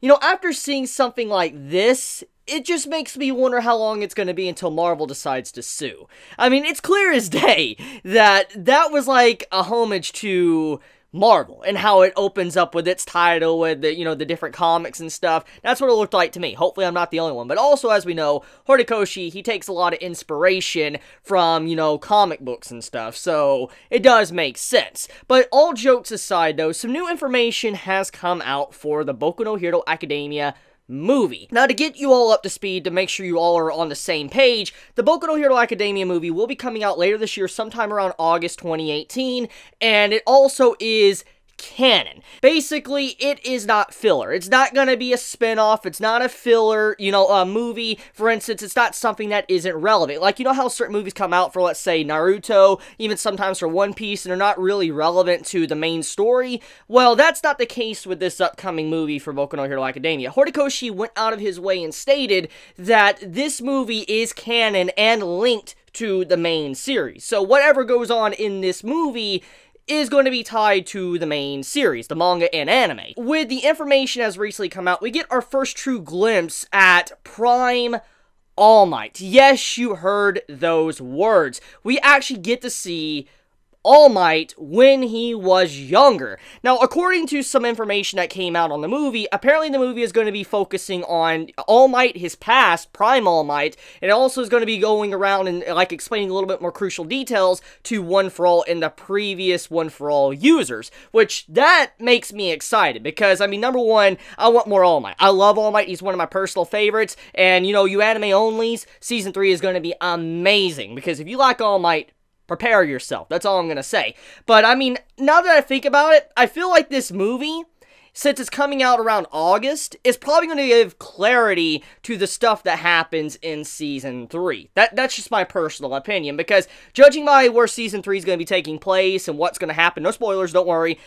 You know, after seeing something like this, it just makes me wonder how long it's going to be until Marvel decides to sue. I mean, it's clear as day that that was like a homage to Marvel and how it opens up with its title with the, the different comics and stuff. That's what it looked like to me. Hopefully I'm not the only one. But also, as we know, Horikoshi, he takes a lot of inspiration from, comic books and stuff. So it does make sense. But all jokes aside though, some new information has come out for the Boku no Hero Academia movie. Now, to get you all up to speed, to make sure you all are on the same page, the Boku no Hero Academia movie will be coming out later this year, sometime around August 2018, and it also is canon. Basically, it is not filler. It's not gonna be a spin-off. It's not a filler, a movie. For instance, it's not something that isn't relevant. Like, how certain movies come out for, let's say, Naruto, even sometimes for One Piece, and they're not really relevant to the main story? Well, that's not the case with this upcoming movie for Boku no Hero Academia. Horikoshi went out of his way and stated that this movie is canon and linked to the main series. So whatever goes on in this movie is going to be tied to the main series, the manga and anime. With the information as recently come out, we get our first true glimpse at Prime All Might. Yes, you heard those words. We actually get to see All Might when he was younger. Now, according to some information that came out on the movie, apparently the movie is going to be focusing on All Might, his past, Prime All Might, and it also is going to be going around and, explaining a little bit more crucial details to One For All and the previous One For All users, which, that makes me excited, because, number one, I want more All Might. I love All Might, he's one of my personal favorites, and, you anime onlys, Season 3 is going to be amazing, because if you like All Might, prepare yourself. That's all I'm gonna say. But, now that I think about it, I feel like this movie, since it's coming out around August, is probably going to give clarity to the stuff that happens in Season 3. That's just my personal opinion, because judging by where Season 3 is going to be taking place and what's going to happen, no spoilers, don't worry,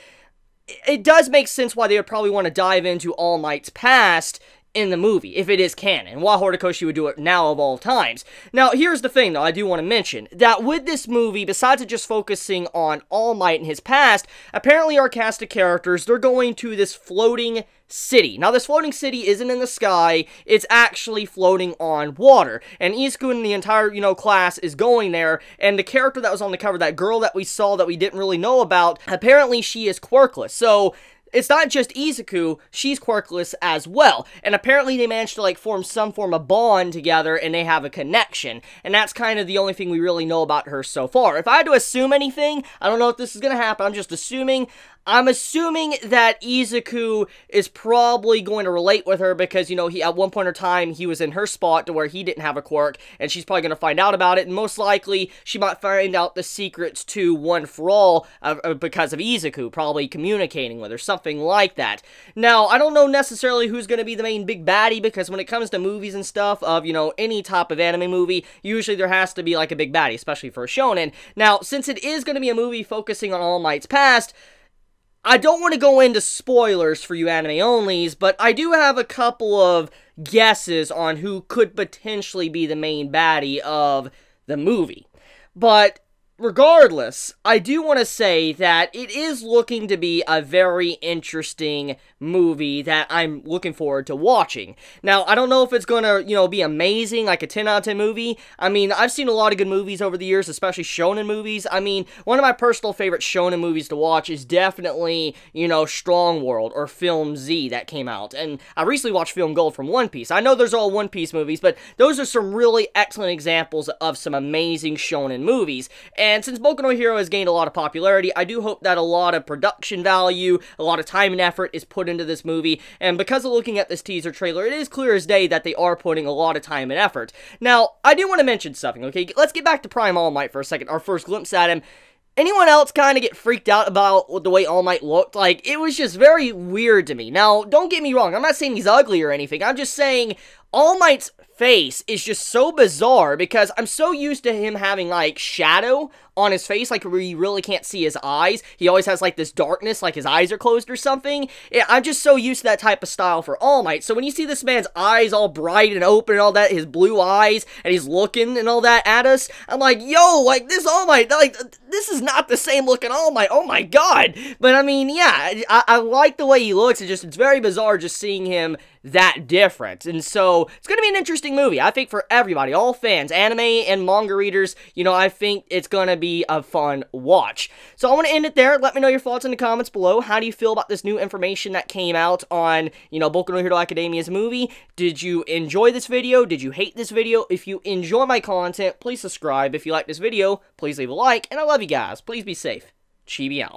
it does make sense why they would probably want to dive into All Might's past in the movie, if it is canon, why Horikoshi would do it now of all times. Now, here's the thing, though, I do want to mention, that with this movie, besides it just focusing on All Might and his past, apparently our cast of characters, they're going to this floating city. Now, this floating city isn't in the sky, it's actually floating on water, and Izuku and the entire, class is going there, and the character that was on the cover, that girl that we saw that we didn't really know about, apparently she is quirkless, so it's not just Izuku, she's quirkless as well. And apparently they managed to, form some form of bond together, and they have a connection. And that's kind of the only thing we really know about her so far. If I had to assume anything, I don't know if this is going to happen, I'm just assuming. I'm assuming that Izuku is probably going to relate with her because, he at one point in time, he was in her spot to where he didn't have a quirk, and she's probably going to find out about it, and most likely, she might find out the secrets to One For All because of Izuku, probably communicating with her, something like that. Now, I don't know necessarily who's going to be the main big baddie, because when it comes to movies and stuff of, any type of anime movie, usually there has to be, a big baddie, especially for a shonen. Now, since it is going to be a movie focusing on All Might's past, I don't want to go into spoilers for you anime onlys, but I do have a couple of guesses on who could potentially be the main baddie of the movie. But regardless, I do want to say that it is looking to be a very interesting movie that I'm looking forward to watching. Now, I don't know if it's gonna, be amazing, like a 10 out of 10 movie. I've seen a lot of good movies over the years, especially shonen movies. One of my personal favorite shonen movies to watch is definitely, Strong World or Film Z that came out. And I recently watched Film Gold from One Piece. I know there's all One Piece movies, but those are some really excellent examples of some amazing shonen movies. And since Boku no Hero has gained a lot of popularity, I do hope that a lot of production value, a lot of time and effort is put into this movie, and because of looking at this teaser trailer, it is clear as day that they are putting a lot of time and effort. Now, I do want to mention something, okay? Let's get back to Prime All Might for a second, our first glimpse at him. Anyone else kind of get freaked out about the way All Might looked? It was just very weird to me. Now, don't get me wrong, I'm not saying he's ugly or anything, I'm just saying All Might's face is just so bizarre because I'm so used to him having, like, shadow on his face, like, where you really can't see his eyes. He always has, like, this darkness, like his eyes are closed or something. I'm just so used to that type of style for All Might. So when you see this man's eyes all bright and open and all that, his blue eyes, and he's looking and all that at us, I'm like, yo, like, this All Might, like, this is not the same looking All Might. Oh my god. But, I mean, yeah, I like the way he looks. It's very bizarre just seeing him that different. And so, it's going to be an interesting movie, I think, for everybody, all fans, anime and manga readers. You know, I think it's going to be a fun watch. So, I want to end it there. Let me know your thoughts in the comments below. How do you feel about this new information that came out on, you know, Boku no Hero Academia's movie? Did you enjoy this video? Did you hate this video? If you enjoy my content, please subscribe. If you like this video, please leave a like. And I love you guys. Please be safe. Chibi out.